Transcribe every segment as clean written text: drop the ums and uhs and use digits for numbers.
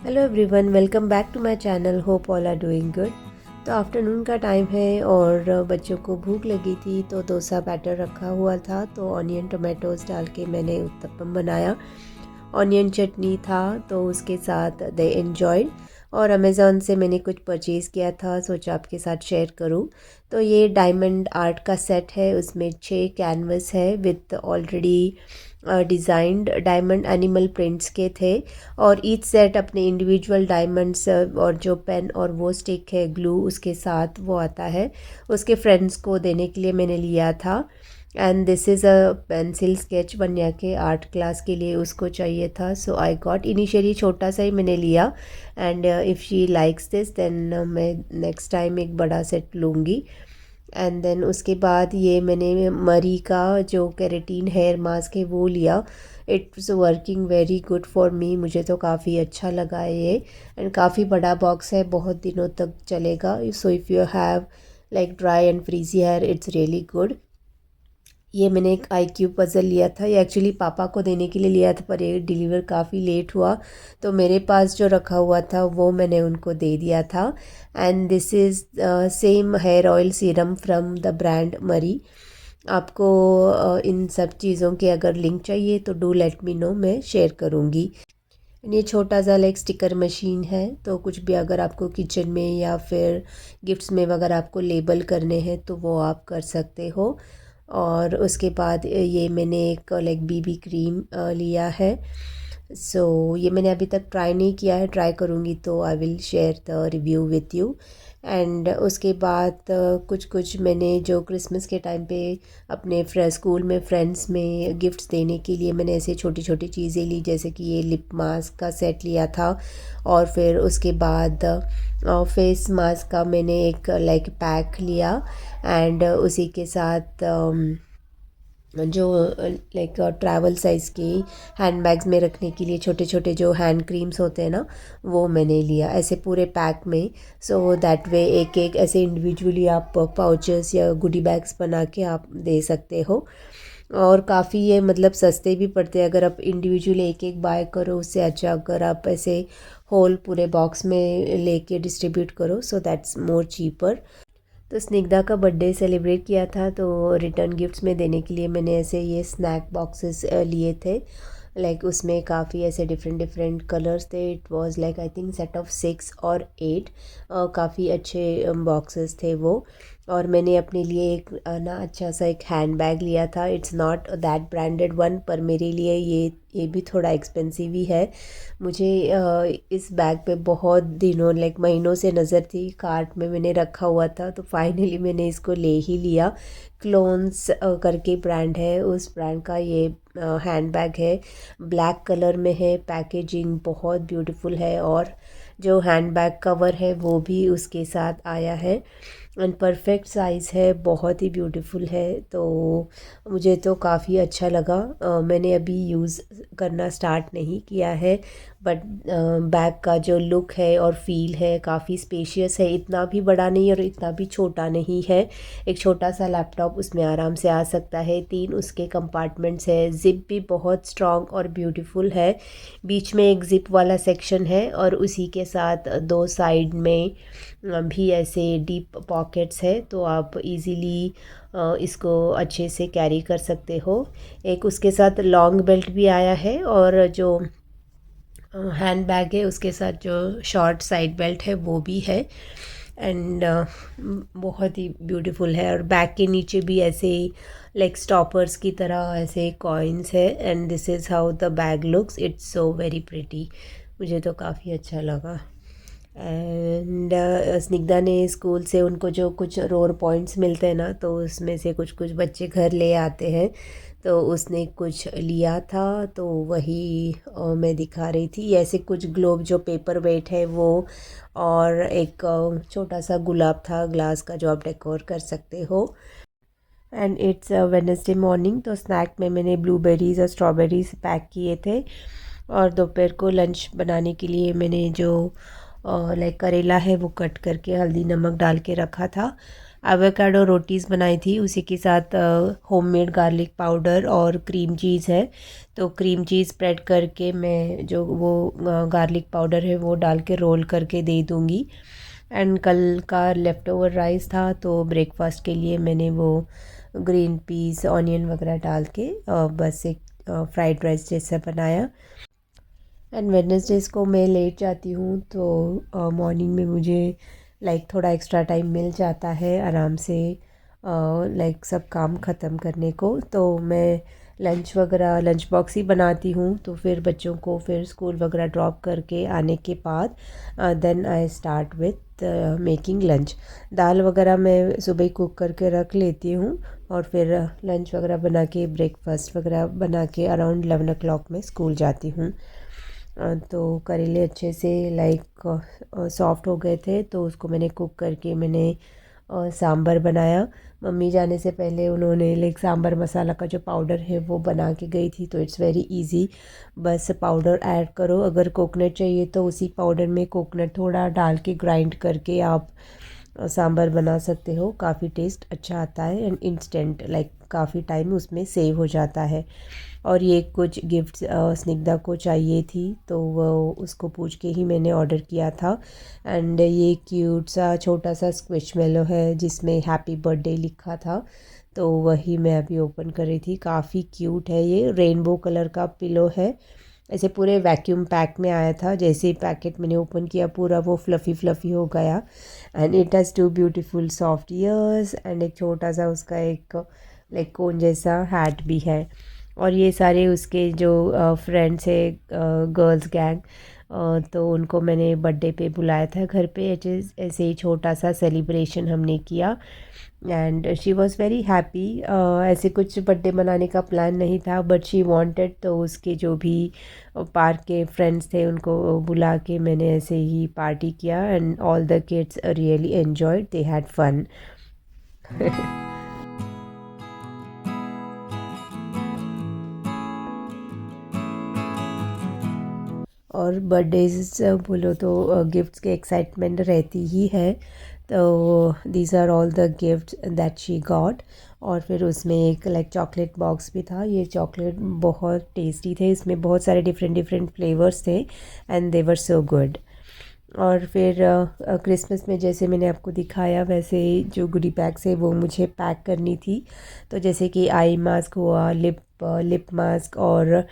Hello everyone, welcome back to my channel. Hope all are doing good. तो afternoon का time है और बच्चों को भूख लगी थी तो डोसा बैटर रखा हुआ था, तो ऑनियन टोमेटोज़ डाल के मैंने उत्तपम बनाया। ऑनियन चटनी था तो उसके साथ दे एन्जॉयड। और अमेज़ॉन से मैंने कुछ परचेज़ किया था, सोचा आपके साथ शेयर करूं। तो ये डायमंड आर्ट का सेट है, उसमें 6 कैनवस है with already designed diamond animal prints के थे। और ईच सेट अपने इंडिविजुअल डायमंड्स और जो पेन और वो स्टिक है ग्लू उसके साथ वो आता है। उसके फ्रेंड्स को देने के लिए मैंने लिया था। And this is a pencil sketch, बनिया के आर्ट क्लास के लिए उसको चाहिए था। सो आई गॉट, इनिशियली छोटा सा ही मैंने लिया। And if she likes this then मैं नेक्स्ट टाइम एक बड़ा सेट लूँगी। एंड देन उसके बाद ये मैंने मरी का जो केराटिन हेयर मास्क है वो लिया। It's working very good for me, मुझे तो काफ़ी अच्छा लगा है ये। एंड काफ़ी बड़ा बॉक्स है, बहुत दिनों तक चलेगा। So if you have like dry and frizzy hair it's really good. ये मैंने एक IQ पज़ल लिया था, ये एक्चुअली पापा को देने के लिए लिया था पर ये डिलीवर काफ़ी लेट हुआ, तो मेरे पास जो रखा हुआ था वो मैंने उनको दे दिया था। And this is same here oil serum from the brand मरी। आपको इन सब चीज़ों के अगर लिंक चाहिए तो डू लेट मी नो, मैं शेयर करूँगी। ये छोटा सा लाइक स्टिकर मशीन है, तो कुछ भी अगर आपको किचन में या फिर गिफ्ट्स में अगर आपको लेबल करने हैं तो वो आप कर सकते हो। और उसके बाद ये मैंने एक लाइक BB क्रीम लिया है। सो ये मैंने अभी तक ट्राई नहीं किया है, ट्राई करूँगी तो I will share the review with you. And उसके बाद कुछ कुछ मैंने जो क्रिसमस के टाइम पे अपने स्कूल में फ्रेंड्स में गिफ्ट्स देने के लिए मैंने ऐसे छोटी छोटी चीज़ें ली, जैसे कि ये लिप मास्क का सेट लिया था। और फिर उसके बाद फेस मास्क का मैंने एक लाइक पैक लिया। एंड उसी के साथ जो लाइक ट्रैवल साइज़ की हैंड बैग्स में रखने के लिए छोटे छोटे जो हैंड क्रीम्स होते हैं ना, वो मैंने लिया ऐसे पूरे पैक में। सो दैट वे एक एक ऐसे इंडिविजुअली आप पाउचेस या गुडी बैग्स बना के आप दे सकते हो। और काफ़ी ये मतलब सस्ते भी पड़ते हैं, अगर आप इंडिविजुअली एक एक बाय करो उससे अच्छा अगर आप ऐसे होल पूरे बॉक्स में लेके डिस्ट्रीब्यूट करो, सो दैट्स मोर चीपर। तो स्निग्धा का बर्थडे सेलिब्रेट किया था, तो रिटर्न गिफ्ट्स में देने के लिए मैंने ऐसे ये स्नैक बॉक्सेस लिए थे। लाइक उसमें काफ़ी ऐसे डिफरेंट डिफरेंट कलर्स थे। It was like I think set of 6 और 8। काफ़ी अच्छे बॉक्सेस थे वो। और मैंने अपने लिए एक ना अच्छा सा एक हैंड बैग लिया था। It's not that branded one, पर मेरे लिए ये भी थोड़ा एक्सपेंसिव ही है। मुझे इस बैग पे बहुत दिनों लाइक महीनों से नज़र थी, कार्ट में मैंने रखा हुआ था, तो फाइनली मैंने इसको ले ही लिया। क्लोन्स करके ब्रांड है, उस ब्रांड का ये हैंड बैग है। ब्लैक कलर में है, पैकेजिंग बहुत ब्यूटीफुल है और जो हैंड बैग कवर है वो भी उसके साथ आया है। एंड परफेक्ट साइज़ है, बहुत ही ब्यूटीफुल है। तो मुझे तो काफ़ी अच्छा लगा। मैंने अभी यूज़ करना स्टार्ट नहीं किया है, बट बैग का जो लुक है और फील है काफ़ी स्पेशियस है, इतना भी बड़ा नहीं और इतना भी छोटा नहीं है। एक छोटा सा लैपटॉप उसमें आराम से आ सकता है। 3 उसके कंपार्टमेंट्स है, ज़िप भी बहुत स्ट्रॉन्ग और ब्यूटीफुल है। बीच में एक ज़िप वाला सेक्शन है और उसी के साथ 2 साइड में भी ऐसे डीप पॉकेट्स है, तो आप इजीली इसको अच्छे से कैरी कर सकते हो। एक उसके साथ लॉन्ग बेल्ट भी आया है और जो हैंड बैग है उसके साथ जो शॉर्ट साइड बेल्ट है वो भी है। एंड बहुत ही ब्यूटीफुल है। और बैग के नीचे भी ऐसे लाइक स्टॉपर्स की तरह ऐसे कॉइन्स है। And this is how the bag looks, it's so very pretty, मुझे तो काफ़ी अच्छा लगा। एंड स्निग्धा ने स्कूल से उनको जो कुछ रोर पॉइंट्स मिलते हैं ना, तो उसमें से कुछ कुछ बच्चे घर ले आते हैं, तो उसने कुछ लिया था, तो वही मैं दिखा रही थी। ऐसे कुछ ग्लोब जो पेपर वेट है वो, और एक छोटा सा गुलाब था ग्लास का जो आप डेकोर कर सकते हो। एंड इट्स वेडनेसडे मॉर्निंग, तो स्नैक में मैंने ब्लूबेरीज़ और स्ट्रॉबेरीज पैक किए थे। और दोपहर को लंच बनाने के लिए मैंने जो लाइक करेला है वो कट करके हल्दी नमक डाल के रखा था। एवोकाडो रोटीज़ बनाई थी, उसी के साथ होममेड गार्लिक पाउडर और क्रीम चीज़ है। तो क्रीम चीज़ स्प्रेड करके मैं जो वो गार्लिक पाउडर है वो डाल के रोल करके दे दूँगी। एंड कल का लेफ़्ट ओवर राइस था, तो ब्रेकफास्ट के लिए मैंने वो ग्रीन पीस ऑनियन वगैरह डाल के बस एक फ्राइड राइस जैसा बनाया। एंड वेडनेसडेज़ को मैं लेट जाती हूँ, तो मॉर्निंग में मुझे लाइक थोड़ा एक्स्ट्रा टाइम मिल जाता है आराम से लाइक सब काम ख़त्म करने को। तो मैं लंच वगैरह लंच बॉक्स ही बनाती हूँ, तो फिर बच्चों को फिर स्कूल वगैरह ड्रॉप करके आने के बाद then I start with making lunch. दाल वगैरह मैं सुबह ही कुक करके रख लेती हूँ और फिर लंच वगैरह बना के ब्रेकफास्ट वगैरह बना के अराउंड 11 o'clock में स्कूल जाती हूँ। तो करेले अच्छे से लाइक सॉफ्ट हो गए थे, तो उसको मैंने कुक करके मैंने सांभर बनाया। मम्मी जाने से पहले उन्होंने लाइक सांभर मसाला का जो पाउडर है वो बना के गई थी, तो इट्स वेरी इजी। बस पाउडर ऐड करो, अगर कोकोनट चाहिए तो उसी पाउडर में कोकोनट थोड़ा डाल के ग्राइंड करके आप सांभर बना सकते हो। काफ़ी टेस्ट अच्छा आता है एंड इंस्टेंट लाइक काफ़ी टाइम उसमें सेव हो जाता है। और ये कुछ गिफ्ट्स स्निग्धा को चाहिए थी, तो वो उसको पूछ के ही मैंने ऑर्डर किया था। एंड ये क्यूट सा छोटा सा स्क्विशमेलो है जिसमें हैप्पी बर्थडे लिखा था, तो वही मैं अभी ओपन कर रही थी। काफ़ी क्यूट है, ये रेनबो कलर का पिलो है। ऐसे पूरे वैक्यूम पैक में आया था, जैसे ही पैकेट मैंने ओपन किया पूरा वो फ्लफ़ी फ्लफ़ी हो गया। And it has two beautiful soft ears and एक छोटा सा उसका एक लाइक कोन जैसा हैट भी है। और ये सारे उसके जो फ्रेंड्स है गर्ल्स गैंग, तो उनको मैंने बर्थडे पे बुलाया था घर पे। ऐसे ही छोटा सा सेलिब्रेशन हमने किया and she was very happy. ऐसे कुछ बर्थडे मनाने का प्लान नहीं था, बट शी वांटेड, तो उसके जो भी पार्क के फ्रेंड्स थे उनको बुला के मैंने ऐसे ही पार्टी किया and all the kids really enjoyed, they had fun. और बर्थडेज बोलो तो गिफ्ट्स की एक्साइटमेंट रहती ही है। तो these are all the gifts that she got. और फिर उसमें एक लाइक चॉकलेट बॉक्स भी था। ये चॉकलेट बहुत टेस्टी थे, इसमें बहुत सारे डिफरेंट डिफरेंट फ्लेवर्स थे and they were so good. और फिर क्रिसमस में जैसे मैंने आपको दिखाया वैसे जो गुडी बैग्स है वो मुझे पैक करनी थी। तो जैसे कि आई मास्क हुआ, लिप मास्क और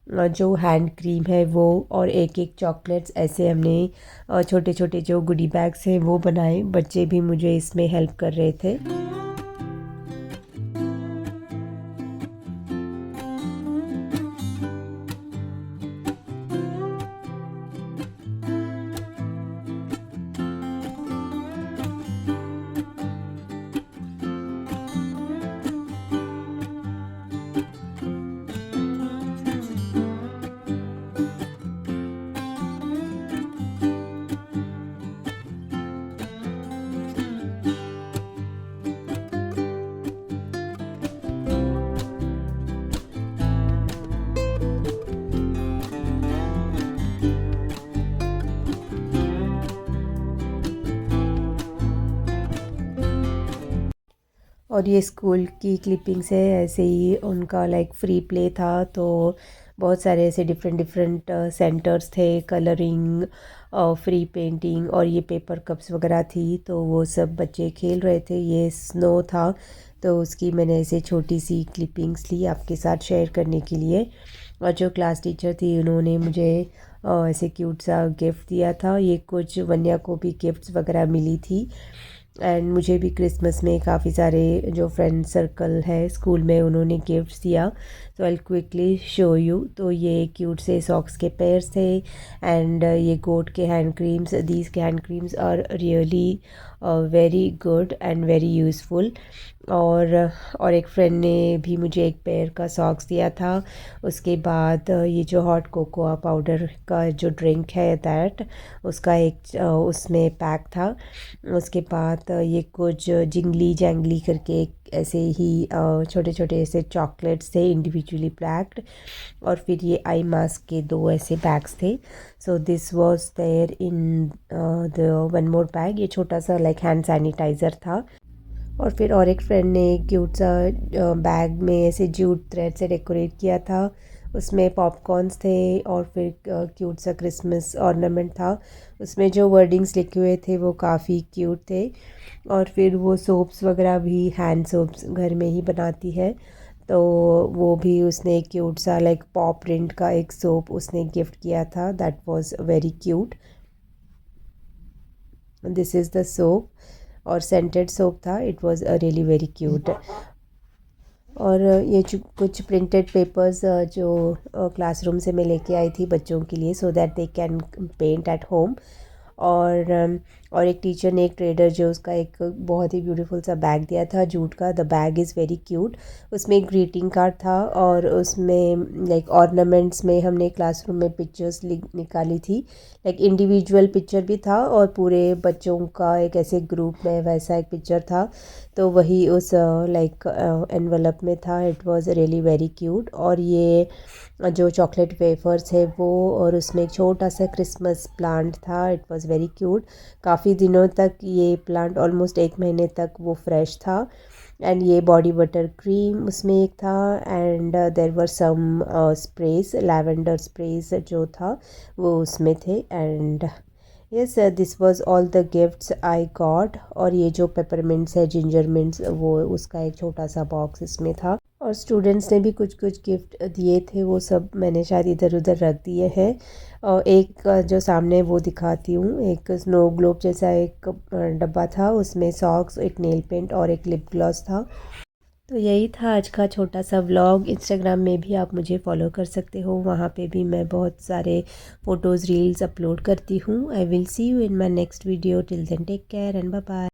जो हैंड क्रीम है वो, और एक एक चॉकलेट्स, ऐसे हमने छोटे छोटे जो गुडी बैग्स हैं वो बनाए। बच्चे भी मुझे इसमें हेल्प कर रहे थे। और ये स्कूल की क्लिपिंग्स है, ऐसे ही उनका लाइक फ्री प्ले था, तो बहुत सारे ऐसे डिफरेंट डिफरेंट सेंटर्स थे, कलरिंग, फ्री पेंटिंग, और ये पेपर कप्स वगैरह थी, तो वो सब बच्चे खेल रहे थे। ये स्नो था, तो उसकी मैंने ऐसे छोटी सी क्लिपिंग्स ली आपके साथ शेयर करने के लिए। और जो क्लास टीचर थी उन्होंने मुझे ऐसे क्यूट सा गिफ्ट दिया था। ये कुछ वन्या को भी गिफ्ट्स वगैरह मिली थी। एंड मुझे भी क्रिसमस में काफ़ी सारे जो फ्रेंड सर्कल है स्कूल में उन्होंने गिफ्ट्स दिया, तो आई क्विकली शो यू। तो ये क्यूट से सॉक्स के पेयर्स थे एंड ये गोट के हैंड क्रीम्स, दीज के hand creams are really very good and very useful. और एक फ्रेंड ने भी मुझे एक पेयर का सॉक्स दिया था। उसके बाद ये जो हॉट कोकोआ पाउडर का जो ड्रिंक है दैट, उसका एक उसमें पैक था। उसके बाद ये कुछ जिंगली जैंगली करके एक ऐसे ही छोटे छोटे ऐसे चॉकलेट्स थे इंडिविजुअली पैक्ड। और फिर ये आई मास्क के 2 ऐसे बैग्स थे। So this was there in the one more bag. ये छोटा सा लाइक हैंड सैनिटाइज़र था। और फिर और एक फ्रेंड ने एक क्यूट सा बैग में ऐसे जूट थ्रेड से डेकोरेट किया था। उसमें पॉपकॉर्न्स थे और फिर क्यूट सा क्रिसमस ऑर्नामेंट था। उसमें जो वर्डिंग्स लिखे हुए थे वो काफ़ी क्यूट थे। और फिर वो सोप्स वगैरह भी हैंड सोप्स घर में ही बनाती है, तो वो भी उसने एक क्यूट सा लाइक पॉप प्रिंट का एक सोप उसने गिफ्ट किया था। That was very cute. This is the soap, और सेंटेड सोप था। It was really very cute. और ये कुछ प्रिंटेड पेपर्स जो क्लासरूम से मैं लेके आई थी बच्चों के लिए, so that they can paint at home. और और एक टीचर ने एक ट्रेडर जो उसका एक बहुत ही ब्यूटीफुल सा बैग दिया था जूट का। The bag is very cute. उसमें एक ग्रीटिंग कार्ड था और उसमें लाइक ऑर्नामेंट्स में हमने क्लासरूम में पिक्चर्स निकाली थी। लाइक इंडिविजुअल पिक्चर भी था और पूरे बच्चों का एक ऐसे ग्रुप में वैसा एक पिक्चर था, तो वही उस लाइक एनवलप में था। It was really very cute. और ये जो चॉकलेट वेफर्स है वो, और उसमें एक छोटा सा क्रिसमस प्लांट था। It was very cute. काफ़ी दिनों तक ये प्लांट, ऑलमोस्ट 1 महीने तक वो फ्रेश था। एंड ये बॉडी बटर क्रीम उसमें एक था। And there were some sprays, lavender sprays जो था वो उसमें थे। And yes, this was all the gifts I got. और ये जो पेपरमिंट्स है, जिंजर मिंट्स, वो उसका एक छोटा सा बॉक्स इसमें था। और स्टूडेंट्स ने भी कुछ कुछ गिफ्ट दिए थे, वो सब मैंने शायद इधर उधर रख दिए हैं। और एक जो सामने वो दिखाती हूँ, एक स्नो ग्लोब जैसा एक डब्बा था, उसमें सॉक्स, एक नेल पेंट और एक लिप ग्लॉस था। तो यही था आज का छोटा सा व्लॉग। इंस्टाग्राम में भी आप मुझे फॉलो कर सकते हो, वहाँ पे भी मैं बहुत सारे फ़ोटोज़ रील्स अपलोड करती हूँ। I will see you in my next video. Till then take care and bye bye.